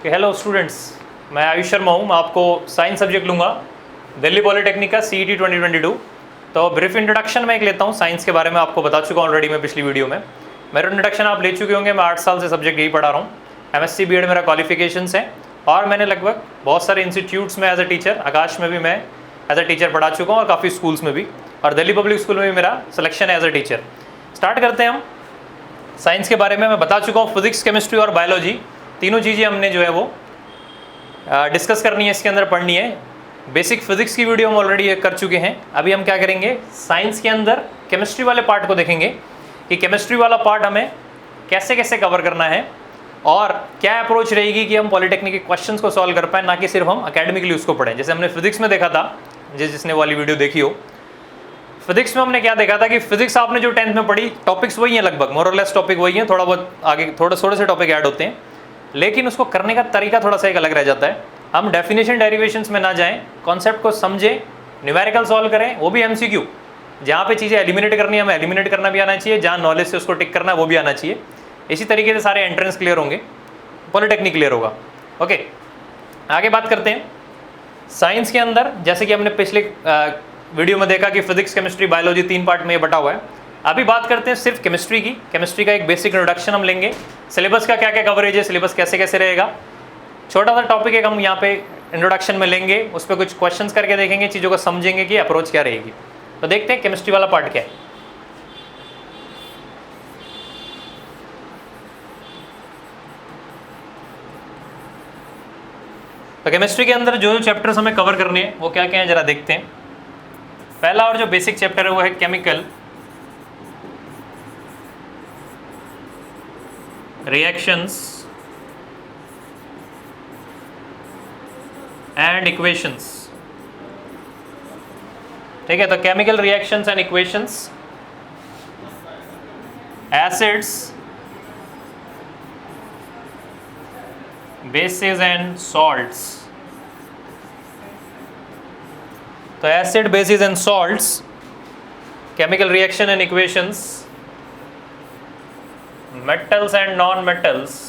कि hello students, मैं आयुष शर्मा हूँ। मैं आपको साइंस सब्जेक्ट लूँगा दिल्ली पॉलिटेक्निक का CET 2022। तो ब्रीफ इंट्रोडक्शन मैं एक लेता हूँ साइंस के बारे में। आपको बता चुका हूँ ऑलरेडी मैं पिछली वीडियो में। मेरा इंट्रोडक्शन आप ले चुके होंगे। मैं 8 साल से सब्जेक्ट यही पढ़ा रहा हूँ। MSc B.Ed मेरा क्वालिफिकेशंस है और मैंने लगभग बहुत सारे इंस्टीट्यूट्स में एज अ टीचर, आकाश में भी मैं एज अ टीचर पढ़ा चुका हूँ और काफ़ी स्कूल्स में भी, और दिल्ली पब्लिक स्कूल में भी मेरा सिलेक्शन है एज अ टीचर। स्टार्ट करते हैं हम साइंस के बारे में। मैं बता चुका हूँ फिजिक्स, केमिस्ट्री और बायोलॉजी तीनों चीज़ें हमने जो है वो डिस्कस करनी है, इसके अंदर पढ़नी है। बेसिक फिजिक्स की वीडियो हम ऑलरेडी कर चुके हैं। अभी हम क्या करेंगे, साइंस के अंदर केमिस्ट्री वाले पार्ट को देखेंगे कि केमिस्ट्री वाला पार्ट हमें कैसे कैसे कवर करना है और क्या अप्रोच रहेगी कि हम पॉलिटेक्निक के क्वेश्चंस को सॉल्व कर पाए, ना कि सिर्फ हम अकेडमिकली उसको पढ़ें। जैसे हमने फिजिक्स में देखा था, जिसने वाली वीडियो देखी हो, फिजिक्स में हमने क्या देखा था कि फिजिक्स आपने जो 10th में पढ़ी, टॉपिक्स वही हैं, लगभग मोर और लेस टॉपिक वही हैं, थोड़ा बहुत आगे थोड़े से टॉपिक ऐड होते हैं, लेकिन उसको करने का तरीका थोड़ा सा एक अलग रह जाता है। हम डेफिनेशन डेरिवेशंस में ना जाएं, कॉन्सेप्ट को समझें, न्यूमेरिकल सॉल्व करें, वो भी MCQ। जहाँ पे चीज़ें एलिमिनेट करनी है हमें एलिमिनेट करना भी आना चाहिए, जहाँ नॉलेज से उसको टिक करना है वो भी आना चाहिए। इसी तरीके से सारे एंट्रेंस क्लियर होंगे, पॉलिटेक्निक क्लियर होगा। ओके, आगे बात करते हैं साइंस के अंदर। जैसे कि हमने पिछले वीडियो में देखा कि फिजिक्स, केमिस्ट्री, बायोलॉजी 3 पार्ट में ये बटा हुआ है। अभी बात करते हैं सिर्फ केमिस्ट्री की। केमिस्ट्री का एक बेसिक इंट्रोडक्शन हम लेंगे। सिलेबस का क्या क्या कवरेज है, सिलेबस कैसे कैसे रहेगा, छोटा सा टॉपिक एक हम यहाँ पे इंट्रोडक्शन में लेंगे, उस पर कुछ क्वेश्चंस करके देखेंगे, चीज़ों को समझेंगे कि अप्रोच क्या रहेगी। तो देखते हैं केमिस्ट्री वाला पार्ट क्या है। तो केमिस्ट्री के अंदर जो चैप्टर्स हमें कवर करने हैं वो क्या क्या है जरा देखते हैं। पहला और जो बेसिक चैप्टर है वो है केमिकल रिएक्शंस एंड इक्वेशंस। ठीक है, तो chemical reactions and equations, acids, bases and salts. तो acid, bases and salts, chemical reaction and equations, metals and non metals,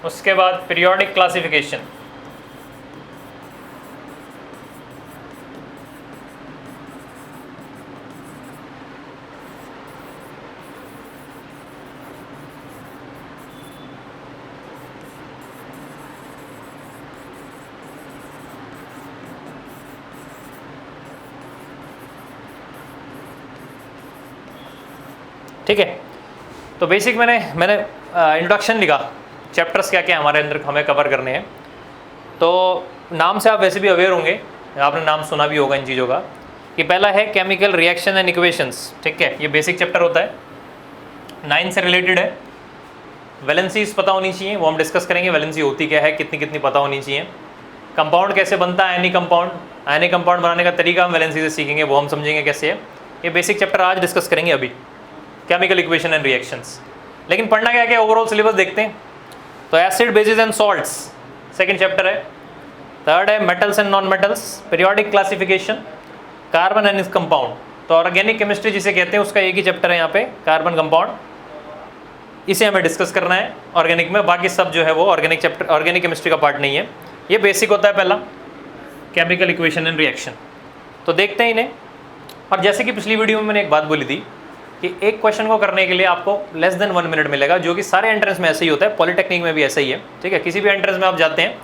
उसके बाद पीरियोडिक क्लासिफिकेशन, ठीक है। तो बेसिक मैंने इंट्रोडक्शन लिखा, चैप्टर्स क्या क्या हमारे अंदर हमें कवर करने हैं। तो नाम से आप वैसे भी अवेयर होंगे, आपने नाम सुना भी होगा इन चीज़ों का, कि पहला है केमिकल रिएक्शन एंड इक्वेशंस। ठीक है, ये बेसिक चैप्टर होता है, 9 से रिलेटेड है। वैलेंसीज पता होनी चाहिए, वो हम डिस्कस करेंगे। वैलेंसी होती क्या है, कितनी कितनी पता होनी चाहिए। कंपाउंड कैसे बनता है, एनी कंपाउंड बनाने का तरीका हम वैलेंसी से सीखेंगे, वो हम समझेंगे कैसे है। ये बेसिक चैप्टर आज डिस्कस करेंगे अभी, केमिकल इक्वेशन एंड रिएक्शंस। लेकिन पढ़ना क्या क्या, ओवरऑल सिलेबस देखते हैं। तो acid, bases and salts second chapter है। थर्ड है metals and non metals, periodic classification, carbon and इस कंपाउंड। तो ऑर्गेनिक केमिस्ट्री जिसे कहते हैं उसका एक ही चैप्टर है यहाँ पे, कार्बन कंपाउंड। इसे हमें डिस्कस करना है ऑर्गेनिक में, बाकी सब जो है वो ऑर्गेनिक चैप्टर, ऑर्गेनिक केमिस्ट्री का पार्ट नहीं है। ये बेसिक होता है पहला, केमिकल इक्वेशन एंड रिएक्शन। तो देखते हैं इन्हें। और जैसे कि पिछली वीडियो में मैंने एक बात बोली थी कि एक क्वेश्चन को करने के लिए आपको लेस देन 1 मिनट मिलेगा, जो कि सारे एंट्रेंस में ऐसे ही होता है, पॉलिटेक्निक में भी ऐसा ही है। ठीक है, किसी भी एंट्रेंस में आप जाते हैं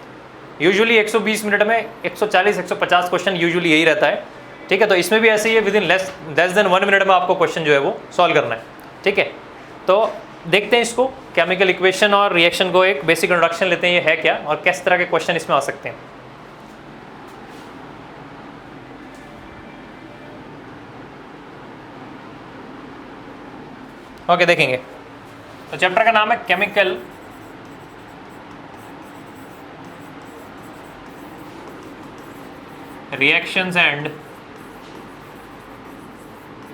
यूजुअली 120 मिनट में 140-150 क्वेश्चन यूजुअली यही रहता है। ठीक है, तो इसमें भी ऐसे ही है, with in less than 1 minute में आपको क्वेश्चन जो है वो सॉल्व करना है। ठीक है, तो देखते हैं इसको, केमिकल इक्वेशन और रिएक्शन को एक बेसिक इंट्रोडक्शन लेते हैं, ये है क्या और किस तरह के क्वेश्चन इसमें आ सकते हैं। ओके, देखेंगे। तो चैप्टर का नाम है केमिकल रिएक्शंस एंड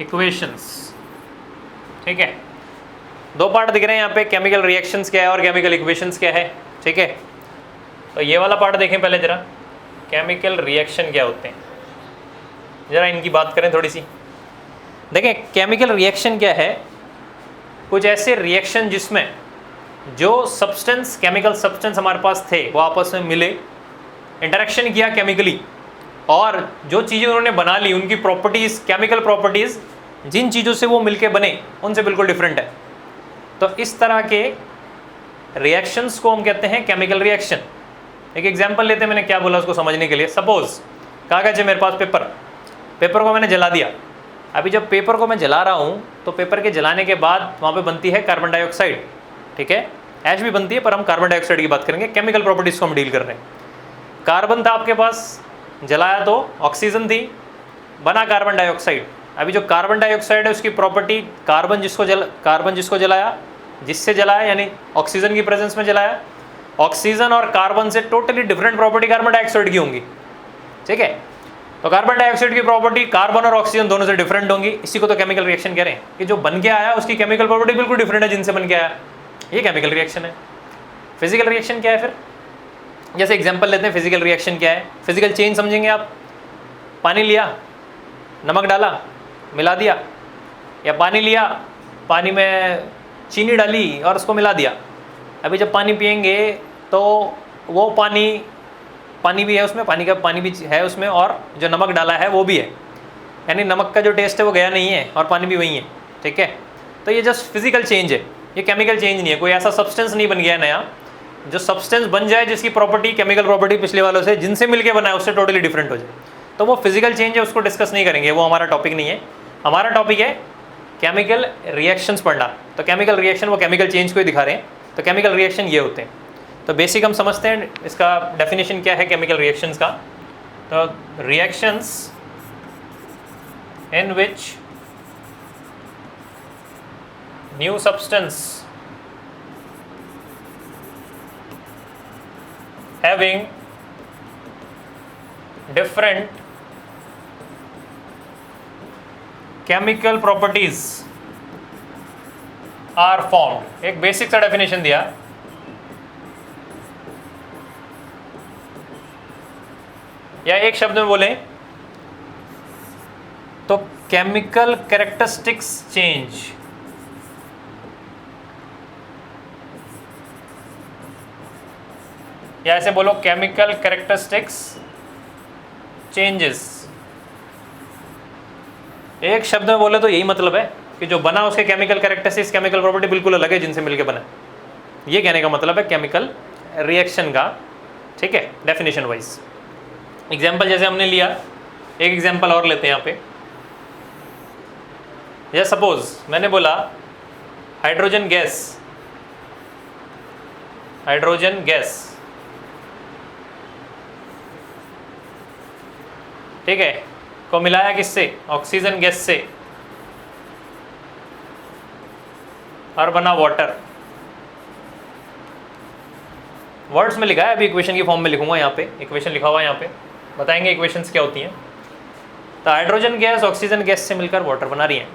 इक्वेशंस। ठीक है, 2 पार्ट दिख रहे हैं यहाँ पे, केमिकल रिएक्शंस क्या है और केमिकल इक्वेशंस क्या है। ठीक है, तो ये वाला पार्ट देखें पहले जरा, केमिकल रिएक्शन क्या होते हैं, जरा इनकी बात करें थोड़ी सी। देखें केमिकल रिएक्शन क्या है, कुछ ऐसे रिएक्शन जिसमें जो सब्सटेंस, केमिकल सब्सटेंस हमारे पास थे वो आपस में मिले, इंटरेक्शन किया केमिकली, और जो चीज़ें उन्होंने बना ली उनकी प्रॉपर्टीज़, केमिकल प्रॉपर्टीज़ जिन चीज़ों से वो मिलके बने उनसे बिल्कुल डिफरेंट है। तो इस तरह के रिएक्शंस को हम कहते हैं केमिकल रिएक्शन। एक एग्जांपल लेते हैं, मैंने क्या बोला उसको समझने के लिए। सपोज कागज़ है मेरे पास, पेपर को मैंने जला दिया। अभी जब पेपर को मैं जला रहा हूँ तो पेपर के जलाने के बाद वहाँ पे बनती है कार्बन डाइऑक्साइड, ठीक है, ऐश भी बनती है, पर हम कार्बन डाइऑक्साइड की बात करेंगे, केमिकल प्रॉपर्टीज़ को हम डील कर रहे हैं। कार्बन था आपके पास, जलाया तो ऑक्सीजन थी, बना कार्बन डाइऑक्साइड। अभी जो कार्बन डाइऑक्साइड है उसकी प्रॉपर्टी, कार्बन जिसको जलाया, जिससे जलाया यानी ऑक्सीजन की प्रेजेंस में जलाया, ऑक्सीजन और कार्बन से totally different property carbon dioxide की होंगी, ठीक है। तो कार्बन डाइऑक्साइड की प्रॉपर्टी कार्बन और ऑक्सीजन दोनों से डिफरेंट होंगी। इसी को तो केमिकल रिएक्शन कह रहे हैं कि जो बन के आया उसकी केमिकल प्रॉपर्टी बिल्कुल डिफरेंट है जिनसे बन के आया, ये केमिकल रिएक्शन है। फिजिकल रिएक्शन क्या है फिर? जैसे एग्जांपल लेते हैं, फिजिकल रिएक्शन क्या है, फिजिकल चेंज समझेंगे आप। पानी लिया, नमक डाला, मिला दिया, या पानी लिया, पानी में चीनी डाली और उसको मिला दिया। अभी जब पानी पिएंगे तो वो पानी भी है उसमें, पानी भी है उसमें, और जो नमक डाला है वो भी है, यानी नमक का जो टेस्ट है वो गया नहीं है और पानी भी वही है, ठीक है। तो ये जस्ट फिजिकल चेंज है, ये केमिकल चेंज नहीं है। कोई ऐसा सब्सटेंस नहीं बन गया नया, जो सब्सटेंस बन जाए जिसकी प्रॉपर्टी, केमिकल प्रॉपर्टी पिछले वालों से जिनसे मिलके बना है उससे टोटली डिफरेंट हो जाए, तो वो फिजिकल चेंज है, उसको डिस्कस नहीं करेंगे, वो हमारा टॉपिक नहीं है। हमारा टॉपिक है केमिकल रिएक्शंस पढ़ना। तो केमिकल रिएक्शन वो केमिकल चेंज को ही दिखा रहे हैं, तो केमिकल रिएक्शन ये होते हैं। तो बेसिक हम समझते हैं इसका डेफिनेशन क्या है केमिकल रिएक्शंस का। तो reactions in which new substance having different chemical properties are formed। एक बेसिक सा डेफिनेशन दिया, या एक शब्द में बोलें तो केमिकल कैरेक्टरिस्टिक्स चेंज, या ऐसे बोलो केमिकल कैरेक्टरिस्टिक्स चेंजेस। एक शब्द में बोले तो यही मतलब है कि जो बना उसके केमिकल कैरेक्टरिस्टिक्स, केमिकल प्रॉपर्टी बिल्कुल अलग है जिनसे मिलके बना, ये कहने का मतलब है केमिकल रिएक्शन का, ठीक है, डेफिनेशन वाइज। एग्जाम्पल जैसे हमने लिया, एक एग्जाम्पल और लेते हैं यहाँ पे। जैसे सपोज मैंने बोला हाइड्रोजन गैस, ठीक है, को मिलाया किससे? ऑक्सीजन गैस से, और बना वाटर। वर्ड्स में लिखा है, अभी इक्वेशन की फॉर्म में लिखूंगा, यहाँ पे इक्वेशन लिखा हुआ है, यहाँ पे बताएंगे इक्वेशंस क्या होती हैं। तो हाइड्रोजन गैस ऑक्सीजन गैस से मिलकर वाटर बना रही है।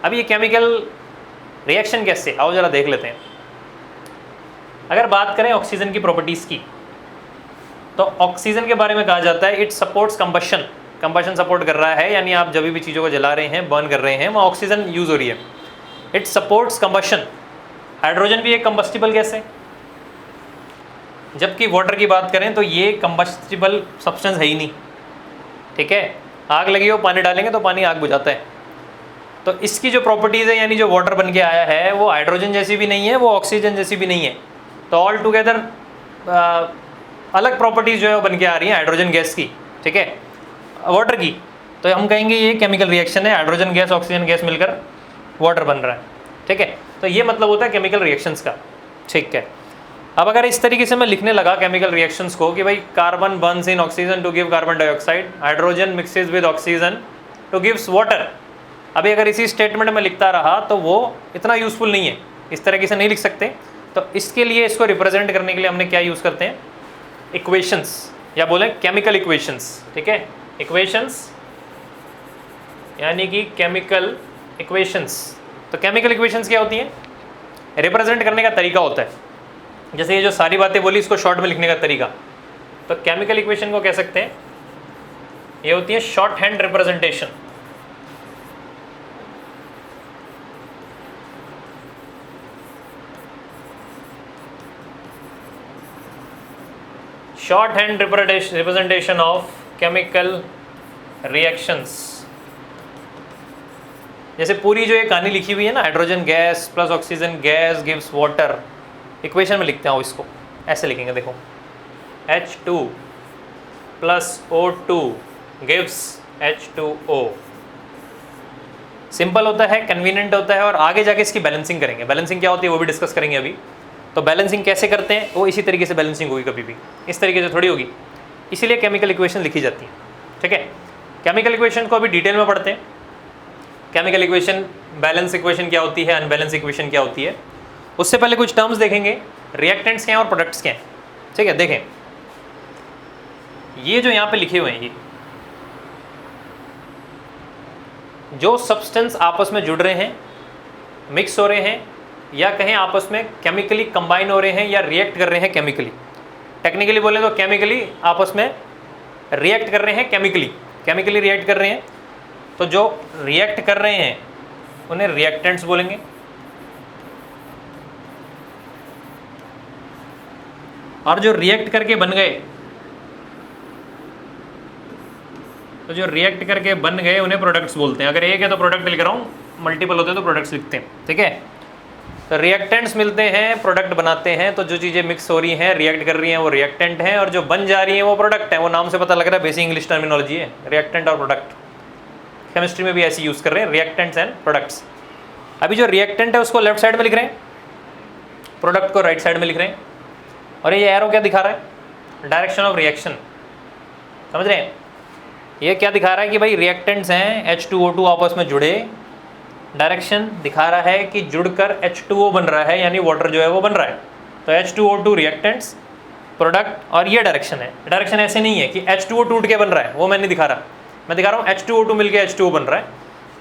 अब ये केमिकल रिएक्शन कैसे, आओ जरा देख लेते हैं। अगर बात करें ऑक्सीजन की प्रॉपर्टीज़ की, तो ऑक्सीजन के बारे में कहा जाता है इट सपोर्ट्स कंबशन सपोर्ट कर रहा है, यानी आप जब भी चीज़ों को जला रहे हैं, बर्न कर रहे हैं, वहाँ ऑक्सीजन यूज़ हो रही है। It supports combustion. हाइड्रोजन भी एक कंबस्टिबल गैस है, जबकि वाटर की बात करें तो ये कंबस्टिबल सब्सटेंस है ही नहीं, ठीक है। आग लगी हो, पानी डालेंगे तो पानी आग बुझाता है। तो इसकी जो प्रॉपर्टीज़ है, यानी जो वाटर बन के आया है, वो हाइड्रोजन जैसी भी नहीं है, वो ऑक्सीजन जैसी भी नहीं है। तो ऑल टुगेदर अलग प्रॉपर्टीज़ जो है वो बन के आ रही हैं हाइड्रोजन गैस की, ठीक है, वाटर की। तो हम कहेंगे ये केमिकल रिएक्शन है, हाइड्रोजन गैस ऑक्सीजन गैस मिलकर वाटर बन रहा है, ठीक है। तो ये मतलब होता है केमिकल रिएक्शंस का, ठीक है। अब अगर इस तरीके से मैं लिखने लगा केमिकल रिएक्शंस को कि भाई carbon burns in oxygen to give carbon dioxide, hydrogen mixes with oxygen to gives water. अभी अगर इसी स्टेटमेंट में लिखता रहा तो वो इतना यूजफुल नहीं है, इस तरीके से नहीं लिख सकते। तो इसके लिए इसको रिप्रेजेंट करने के लिए हमने क्या यूज़ करते हैं? इक्वेशंस, या बोलें केमिकल इक्वेशंस, ठीक है। इक्वेशंस यानी कि केमिकल इक्वेशंस। तो केमिकल इक्वेशंस क्या होती हैं? रिप्रेजेंट करने का तरीका होता है। जैसे ये जो सारी बातें बोली, इसको शॉर्ट में लिखने का तरीका। तो केमिकल इक्वेशन को कह सकते हैं, ये होती है short hand representation. Short hand representation of chemical reactions. जैसे पूरी जो ये कहानी लिखी हुई है ना, hydrogen gas plus oxygen gas gives water, equation में लिखते हैं इसको ऐसे लिखेंगे, देखो H2 plus O2 gives H2O। Simple होता है, कन्वीनियंट होता है, और आगे जाके इसकी बैलेंसिंग करेंगे। बैलेंसिंग क्या होती है वो भी डिस्कस करेंगे अभी। तो बैलेंसिंग कैसे करते हैं, वो इसी तरीके से बैलेंसिंग होगी, कभी भी इस तरीके से थोड़ी होगी, इसीलिए केमिकल इक्वेशन लिखी जाती है। ठीक है, केमिकल इक्वेशन को अभी डिटेल में पढ़ते हैं। केमिकल इक्वेशन, बैलेंस इक्वेशन क्या होती है, अनबैलेंस इक्वेशन क्या होती है। उससे पहले कुछ टर्म्स देखेंगे, रिएक्टेंट्स क्या हैं और प्रोडक्ट्स क्या हैं। ठीक है, देखें ये जो यहाँ पे लिखे हुए हैं, ये जो सब्सटेंस आपस में जुड़ रहे हैं, मिक्स हो रहे हैं, या कहें आपस में केमिकली कंबाइन हो रहे हैं या रिएक्ट कर रहे हैं केमिकली। टेक्निकली बोलें तो केमिकली आपस में रिएक्ट कर रहे हैं, केमिकली रिएक्ट कर रहे हैं। तो जो रिएक्ट कर रहे हैं उन्हें रिएक्टेंट्स बोलेंगे, और जो रिएक्ट करके बन गए, तो जो रिएक्ट करके बन गए उन्हें प्रोडक्ट्स बोलते हैं। अगर एक है तो प्रोडक्ट लिख रहा हूँ, मल्टीपल होते हैं तो प्रोडक्ट्स लिखते हैं। ठीक है, तो रिएक्टेंट्स मिलते हैं, प्रोडक्ट बनाते हैं। तो जो चीज़ें मिक्स हो रही हैं, रिएक्ट कर रही हैं, वो रिएक्टेंट हैं, और जो बन जा रही हैं वो प्रोडक्ट है। वो नाम से पता लग रहा है, बेसिक इंग्लिश टर्मिनोलॉजी है, रिएक्टेंट और प्रोडक्ट। केमिस्ट्री में भी ऐसे यूज़ कर रहे हैं, रिएक्टेंट्स एंड प्रोडक्ट्स। अभी जो रिएक्टेंट है उसको लेफ्ट साइड में लिख रहे हैं, प्रोडक्ट को राइट साइड में लिख रहे हैं। और ये एरो क्या दिखा रहा है, डायरेक्शन ऑफ रिएक्शन। समझ रहे हैं, ये क्या दिखा रहा है कि भाई रिएक्टेंट्स हैं, H2O2 आपस में जुड़े, डायरेक्शन दिखा रहा है कि जुड़कर H2O बन रहा है, यानी वाटर जो है वो बन रहा है। तो H2O2 रिएक्टेंट्स, प्रोडक्ट, और ये डायरेक्शन है। डायरेक्शन ऐसे नहीं है कि H2O टूट के बन रहा है, वो मैं नहीं दिखा रहा, मैं दिखा रहा हूँ H2O2 मिलके H2O बन रहा है।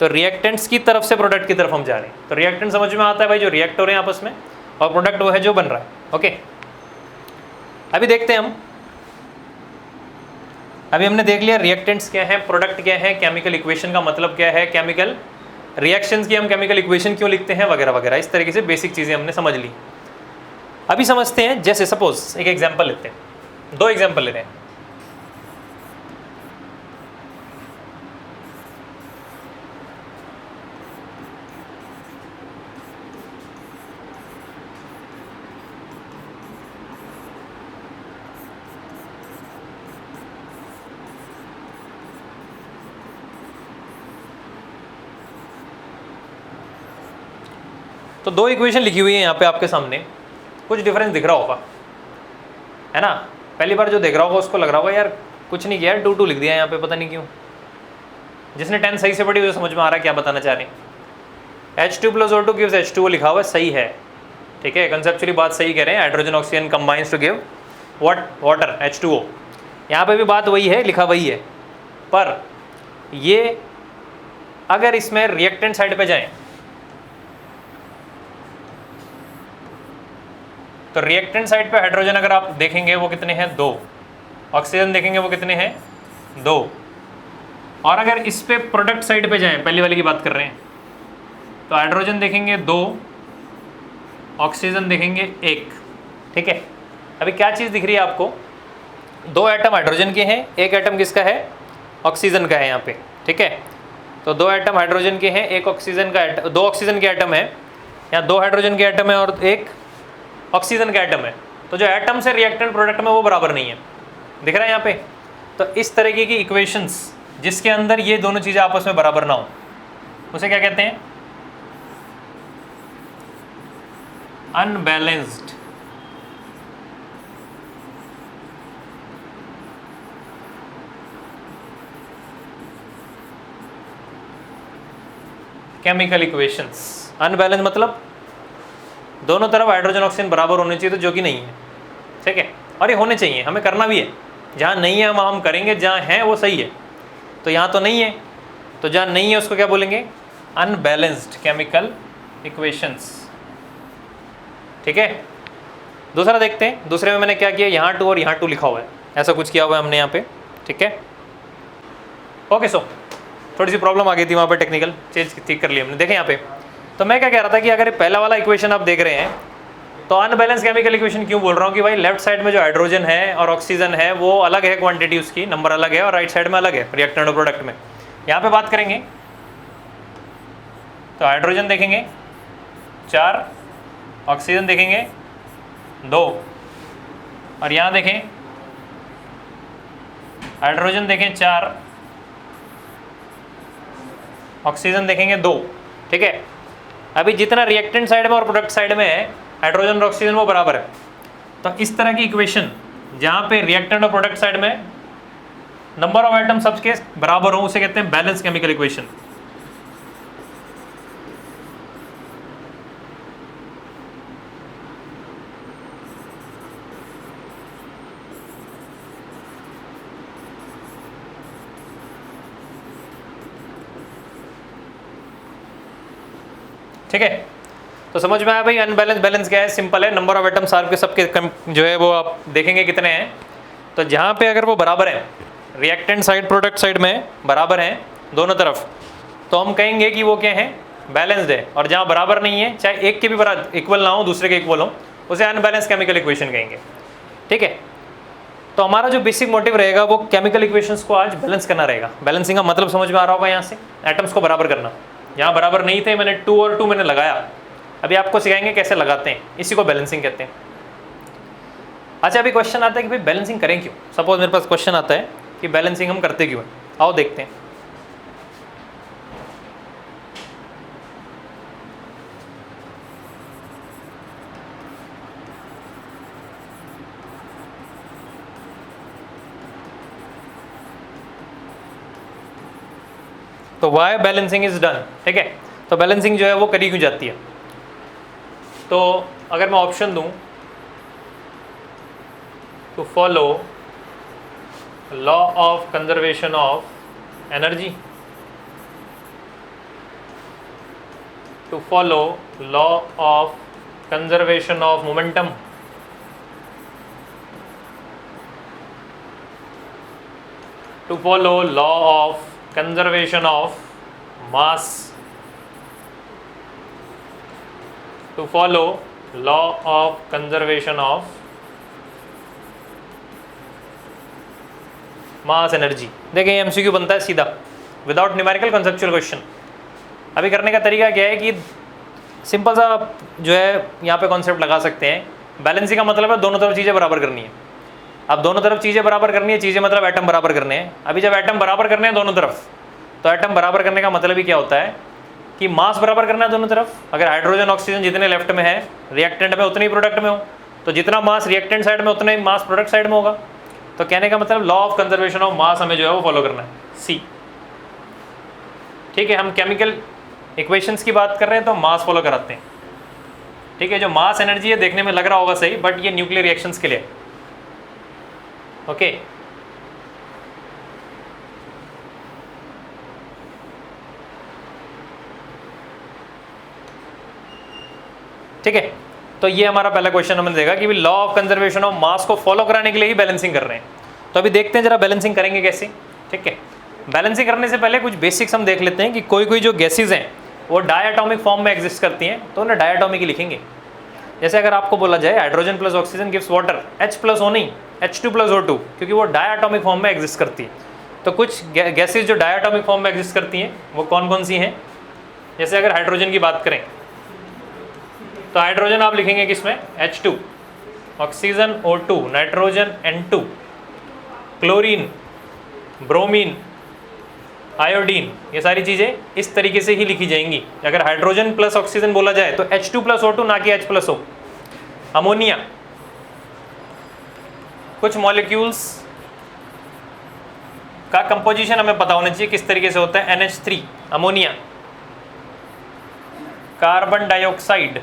तो रिएक्टेंट्स की तरफ से प्रोडक्ट की तरफ हम जा रहे हैं। तो रिएक्टेंट समझ में आता है भाई, जो रिएक्ट हो रहे हैं आपस में, और प्रोडक्ट वो है जो बन रहा है। ओके, अभी देखते हैं हम। अभी हमने देख लिया रिएक्टेंट्स क्या है, प्रोडक्ट क्या है, केमिकल इक्वेशन का मतलब क्या है, केमिकल रिएक्शंस की हम केमिकल इक्वेशन क्यों लिखते हैं, वगैरह वगैरह। इस तरीके से बेसिक चीज़ें हमने समझ ली। अभी समझते हैं, जैसे सपोज एक एग्जांपल लेते हैं, दो एग्जांपल ले रहे हैं। तो दो इक्वेशन लिखी हुई है यहाँ पे आपके सामने, कुछ डिफरेंस दिख रहा होगा, है ना। पहली बार जो देख रहा होगा उसको लग रहा होगा यार कुछ नहीं किया, 2 लिख दिया यहाँ पे, पता नहीं क्यों। जिसने 10 सही से पढ़ी उसे समझ में आ रहा है क्या बताना चाह रहे हैं। H2 plus O2 gives H2O लिखा हुआ है, सही है। ठीक है, कंसेप्चुअली बात सही कह रहे हैं, hydrogen oxygen combines to give water H2O। यहाँ पे भी बात वही है, लिखा वही है, पर ये अगर इसमें रिएक्टेंट साइड पे जाएं तो रिएक्टेंट साइड पे हाइड्रोजन अगर आप देखेंगे वो कितने हैं, 2। ऑक्सीजन देखेंगे वो कितने हैं, 2। और अगर इस पे प्रोडक्ट साइड पे जाएं, पहली वाली की बात कर रहे हैं, तो हाइड्रोजन देखेंगे 2, ऑक्सीजन देखेंगे 1। ठीक है, अभी क्या चीज़ दिख रही है आपको, 2 एटम हाइड्रोजन के हैं, 1 एटम किसका है, ऑक्सीजन का है यहाँ पे। ठीक है, तो 2 एटम हाइड्रोजन के हैं, 1 ऑक्सीजन का, 2 ऑक्सीजन के एटम है, यहाँ 2 हाइड्रोजन के एटम है और 1 ऑक्सीजन का एटम है। तो जो एटम से रिएक्टेंट प्रोडक्ट में वो बराबर नहीं है, दिख रहा है यहाँ पे। तो इस तरीके की इक्वेशंस जिसके अंदर ये दोनों चीज़ें आपस में बराबर ना हो, उसे क्या कहते हैं, अनबैलेंस्ड केमिकल इक्वेशंस। अनबैलेंस मतलब दोनों तरफ हाइड्रोजन ऑक्सीजन बराबर होने चाहिए, तो जो कि नहीं है। ठीक है, और ये होने चाहिए, हमें करना भी है। जहाँ नहीं है हम करेंगे, जहाँ है वो सही है। तो यहाँ तो नहीं है, तो जहाँ नहीं है उसको क्या बोलेंगे, अनबैलेंस्ड केमिकल इक्वेशंस। ठीक है, दूसरा देखते हैं। दूसरे में मैंने क्या किया, यहाँ 2 और यहाँ 2 लिखा हुआ है, ऐसा कुछ किया हुआ है हमने यहाँ पे। ठीक है, ओके। सो थोड़ी सी प्रॉब्लम आ गई थी वहाँ पे, टेक्निकल चेंज ठीक कर लिया हमने। देखें यहाँ पे, तो मैं क्या कह रहा था कि अगर पहला वाला इक्वेशन आप देख रहे हैं, तो अनबैलेंस केमिकल इक्वेशन क्यों बोल रहा हूँ कि भाई लेफ्ट साइड में जो हाइड्रोजन है और ऑक्सीजन है वो अलग है, क्वांटिटी उसकी नंबर अलग है, और राइट साइड में अलग है रिएक्टेंट और प्रोडक्ट में। यहाँ पे बात करेंगे तो हाइड्रोजन देखेंगे 4, ऑक्सीजन देखेंगे 2, और यहाँ देखें हाइड्रोजन देखें 4, ऑक्सीजन देखेंगे 2। ठीक है, अभी जितना रिएक्टेंट साइड में और प्रोडक्ट साइड में है हाइड्रोजन और ऑक्सीजन वो बराबर है। तो इस तरह की इक्वेशन जहाँ पे रिएक्टेंट और प्रोडक्ट साइड में नंबर ऑफ आइटम सबके बराबर हो उसे कहते हैं बैलेंस केमिकल इक्वेशन। ठीक है, तो समझ में आया भाई अनबैलेंस बैलेंस क्या है? सिंपल है, नंबर ऑफ एटम्स आर के सबके जो है वो आप देखेंगे कितने हैं। तो जहाँ पे अगर वो बराबर है रिएक्टेंट साइड प्रोडक्ट साइड में बराबर हैं दोनों तरफ, तो हम कहेंगे कि वो क्या है, बैलेंस्ड है। और जहाँ बराबर नहीं है, चाहे एक के भी बराबर इक्वल ना हो दूसरे के इक्वल हो, उसे अनबैलेंस केमिकल इक्वेशन कहेंगे। ठीक है, तो हमारा जो बेसिक मोटिव रहेगा वो केमिकल इक्वेशंस को आज बैलेंस करना रहेगा। बैलेंसिंग का मतलब समझ में आ रहा होगा, यहाँ से एटम्स को बराबर करना। यहाँ बराबर नहीं थे, मैंने 2 और 2 मैंने लगाया, अभी आपको सिखाएंगे कैसे लगाते हैं, इसी को बैलेंसिंग कहते हैं। अच्छा, अभी क्वेश्चन आता है कि भाई बैलेंसिंग करें क्यों? सपोज मेरे पास क्वेश्चन आता है कि बैलेंसिंग हम करते क्यों हैं, आओ देखते हैं। तो वाई बैलेंसिंग इज डन। ठीक है, तो बैलेंसिंग जो है वो करी क्यों जाती है? तो अगर मैं ऑप्शन दूं, to follow law of conservation of energy, to follow law of conservation of momentum, to follow law of conservation of mass, to follow law of conservation of mass energy। देखिए ये MCQ बनता है सीधा, without numerical conceptual question. अभी करने का तरीका क्या है कि सिंपल सा जो है यहाँ पे कॉन्सेप्ट लगा सकते हैं। बैलेंसिंग का मतलब है दोनों तरफ चीज़ें बराबर करनी है। अब दोनों तरफ चीज़ें बराबर करनी है, चीज़ें मतलब एटम बराबर करने हैं। अभी जब एटम बराबर करने हैं दोनों तरफ, तो एटम बराबर करने का मतलब ही क्या होता है कि मास बराबर करना है दोनों तरफ। अगर हाइड्रोजन ऑक्सीजन जितने लेफ्ट में है रिएक्टेंट में उतने ही प्रोडक्ट में हो, तो जितना मास रिएक्टेंट साइड में उतना ही मास प्रोडक्ट साइड में होगा। तो कहने का मतलब law of conservation of mass हमें जो है वो फॉलो करना है, सी। ठीक है, हम केमिकल इक्वेशंस की बात कर रहे हैं तो मास फॉलो कराते हैं। ठीक है, जो मास एनर्जी है देखने में लग रहा होगा सही, बट ये न्यूक्लियर रिएक्शंस के लिए। ओके, ठीक है, तो ये हमारा पहला क्वेश्चन हमें देगा कि law of conservation of mass को फॉलो कराने के लिए ही बैलेंसिंग कर रहे हैं। तो अभी देखते हैं जरा बैलेंसिंग करेंगे कैसे। ठीक है, बैलेंसिंग करने से पहले कुछ बेसिक्स हम देख लेते हैं कि कोई जो गैसेज हैं वो डायटोमिक फॉर्म में एग्जिस्ट करती हैं, तो उन्हें डायटोमिक ही लिखेंगे। जैसे अगर आपको बोला जाए hydrogen plus oxygen gives water, H+O नहीं, H2+O2, क्योंकि वो डायटोमिक फॉर्म में एग्जिस्ट करती है। तो कुछ गैसेज जो डायटोमिक फॉर्म में एग्जिस्ट करती हैं वो कौन कौन सी हैं? जैसे अगर हाइड्रोजन की बात करें तो हाइड्रोजन आप लिखेंगे किसमें, H2, oxygen O2, nitrogen N2, chlorine, bromine, iodine, ये सारी चीज़ें इस तरीके से ही लिखी जाएंगी। अगर हाइड्रोजन प्लस ऑक्सीजन बोला जाए तो H2+O2 ना कि H+O। अमोनिया, कुछ मॉलिक्यूल्स का कंपोजिशन हमें पता होना चाहिए किस तरीके से होता है। NH3 ammonia, carbon dioxide,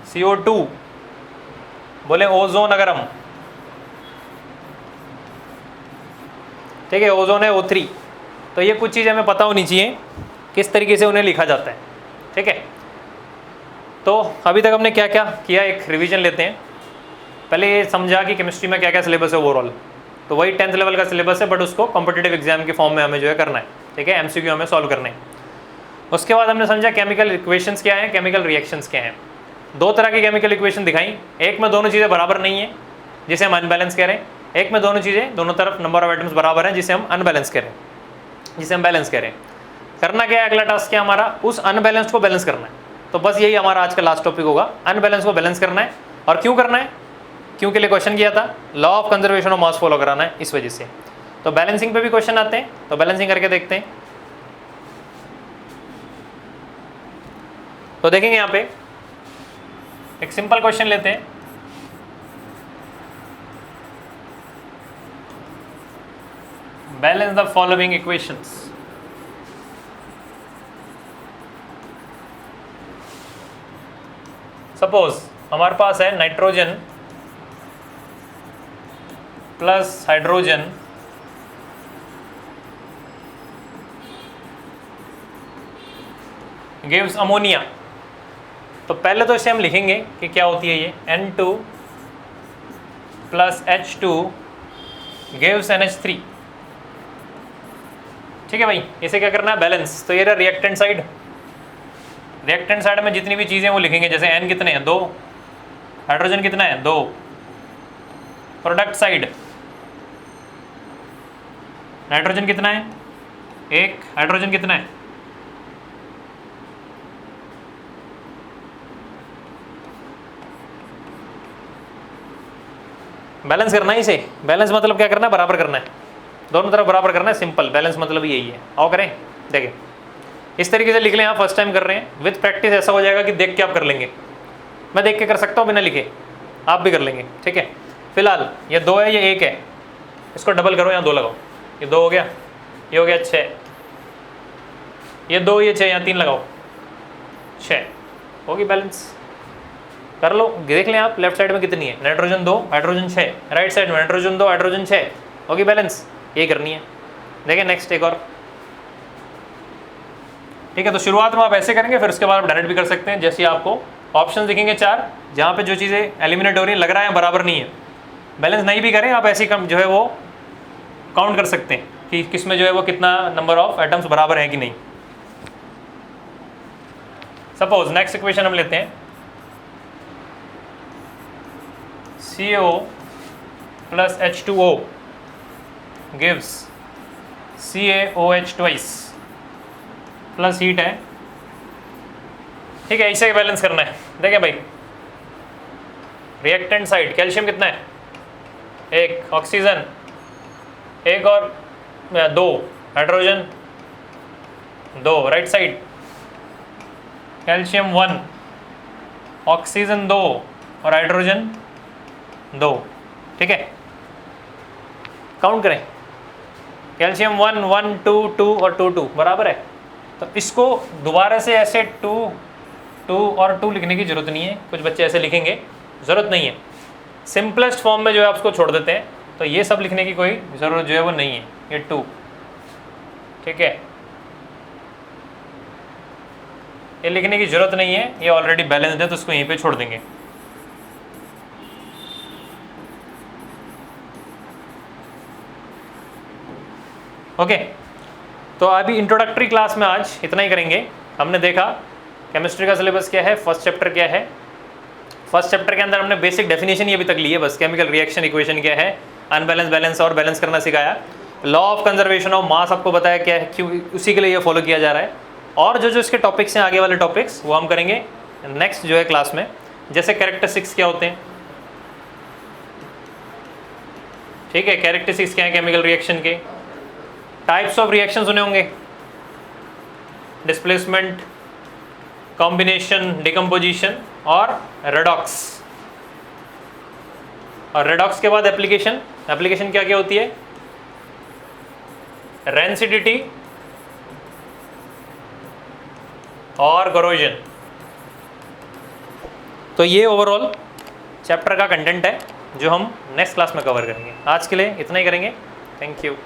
CO2, बोले ओजोन अगर हम, ठीक है, ओजोन है O3। तो ये कुछ चीज़ें हमें पता होनी चाहिए किस तरीके से उन्हें लिखा जाता है। ठीक है, तो अभी तक हमने क्या क्या किया, एक रिवीजन लेते हैं। पहले ये समझा कि केमिस्ट्री में क्या क्या सिलेबस है ओवरऑल। तो वही 10th लेवल का सिलेबस है, बट उसको कॉम्पिटिटिव एग्जाम के फॉर्म में हमें जो है करना है। ठीक है, MCQ हमें सॉल्व करना है। उसके बाद हमने समझा केमिकल इक्वेशंस क्या हैं, केमिकल रिएक्शंस क्या हैं। दो तरह की केमिकल इक्वेशन दिखाई, एक में दोनों चीज़ें बराबर नहीं है जिसे हम अनबैलेंस कह रहे हैं, एक में दोनों चीज़ें दोनों तरफ नंबर ऑफ एटम्स बराबर हैं जिसे हम अनबैलेंस कह रहे हैं, जिसे हम बैलेंस कह रहे हैं। करना क्या है, अगला टास्क क्या हमारा, उस अनबैलेंस को बैलेंस करना है। तो बस यही हमारा आज का लास्ट टॉपिक होगा, अनबैलेंस को बैलेंस करना है। और क्यों करना है, क्यों के लिए क्वेश्चन किया था, law of conservation of mass follow कराना है इस वजह से। तो बैलेंसिंग पे भी क्वेश्चन आते हैं, तो बैलेंसिंग करके देखते हैं। तो देखेंगे यहाँ पे एक सिंपल क्वेश्चन लेते हैं। Balance the following equations. Suppose हमारे पास है nitrogen plus hydrogen gives ammonia. तो पहले तो इसे हम लिखेंगे कि क्या होती है ये, N2 plus H2 gives NH3। ठीक है भाई, इसे क्या करना है, बैलेंस। तो ये रहा रिएक्टेंट साइड, रिएक्टेंट साइड में जितनी भी चीज़ें वो लिखेंगे, जैसे N कितने हैं 2, हाइड्रोजन कितना है 2। प्रोडक्ट साइड नाइट्रोजन कितना है 1, हाइड्रोजन कितना है, बैलेंस करना है इसे। बैलेंस मतलब क्या करना है, बराबर करना है, दोनों तरफ बराबर करना है, सिंपल। बैलेंस मतलब यही है। आओ करें, देखें इस तरीके से लिख लें। आप फर्स्ट टाइम कर रहे हैं, विद प्रैक्टिस ऐसा हो जाएगा कि देख के आप कर लेंगे। मैं देख के कर सकता हूँ बिना लिखे, आप भी कर लेंगे। ठीक है, फिलहाल ये 2 है, ये 1 है, इसको डबल करो, यहाँ 2 लगाओ, ये 2 हो गया, ये हो गया 6, ये 2, ये 6, यहाँ 3 लगाओ, 6 होगी बैलेंस। कर लो, देख लें आप लेफ्ट साइड में कितनी है, नाइट्रोजन 2, हाइड्रोजन 6, राइट साइड में नाइट्रोजन 2, हाइड्रोजन 6, होगी बैलेंस। ये करनी है। देखिए नेक्स्ट एक और। ठीक है, तो शुरुआत में आप ऐसे करेंगे, फिर उसके बाद आप डायरेक्ट भी कर सकते हैं। जैसे आपको ऑप्शन दिखेंगे 4, जहाँ पे जो चीज़ें एलिमिनेट हो रही है, लग रहा है बराबर नहीं है, बैलेंस नहीं भी करें आप, ऐसे कम जो है वो काउंट कर सकते हैं कि किसमें जो है वो कितना नंबर ऑफ एटम्स बराबर है कि नहीं। सपोज नेक्स्ट इक्वेशन हम लेते हैं, CO plus H2O gives CaOH twice plus heat है। ठीक है, इसे बैलेंस करना है। देखें भाई, रिएक्टेंट साइड कैल्शियम कितना है 1, ऑक्सीजन 1 और 2, hydrogen 2, right side calcium 1, oxygen 2 और हाइड्रोजन 2। ठीक है, काउंट करें, कैल्शियम 1, 1, 2, 2 और 2, 2 बराबर है। तो इसको दोबारा से ऐसे 2, 2 और 2 लिखने की ज़रूरत नहीं है। कुछ बच्चे ऐसे लिखेंगे, ज़रूरत नहीं है। सिंपलेस्ट फॉर्म में जो है आप उसको छोड़ देते हैं, तो ये सब लिखने की कोई ज़रूरत जो है वो नहीं है। ये 2, ठीक है, ये लिखने की ज़रूरत नहीं है, ये ऑलरेडी बैलेंस्ड है, तो उसको यहीं पे छोड़ देंगे। ओके, तो अभी इंट्रोडक्टरी क्लास में आज इतना ही करेंगे। हमने देखा केमिस्ट्री का सिलेबस क्या है, फर्स्ट चैप्टर क्या है। फर्स्ट चैप्टर के अंदर हमने बेसिक डेफिनेशन ही अभी तक ली है, बस केमिकल रिएक्शन इक्वेशन क्या है, अनबैलेंस, बैलेंस और बैलेंस करना सिखाया। Law of conservation of mass आपको बताया क्या है, क्यों उसी के लिए ये फॉलो किया जा रहा है। और जो जो इसके टॉपिक्स हैं, आगे वाले टॉपिक्स, वो हम करेंगे नेक्स्ट जो है क्लास में। जैसे कैरेक्टरिस्टिक्स क्या होते हैं, ठीक है, कैरेक्टरिस्टिक्स क्या है केमिकल रिएक्शन के, टाइप्स ऑफ रिएक्शन सुने होंगे, डिस्प्लेसमेंट, कॉम्बिनेशन, डिकम्पोजिशन और रेडॉक्स। और रेडॉक्स के बाद एप्लीकेशन। एप्लीकेशन क्या क्या होती है, रेंसिडिटी और करोजन। तो ये ओवरऑल चैप्टर का कंटेंट है जो हम नेक्स्ट क्लास में कवर करेंगे। आज के लिए इतना ही करेंगे। Thank you.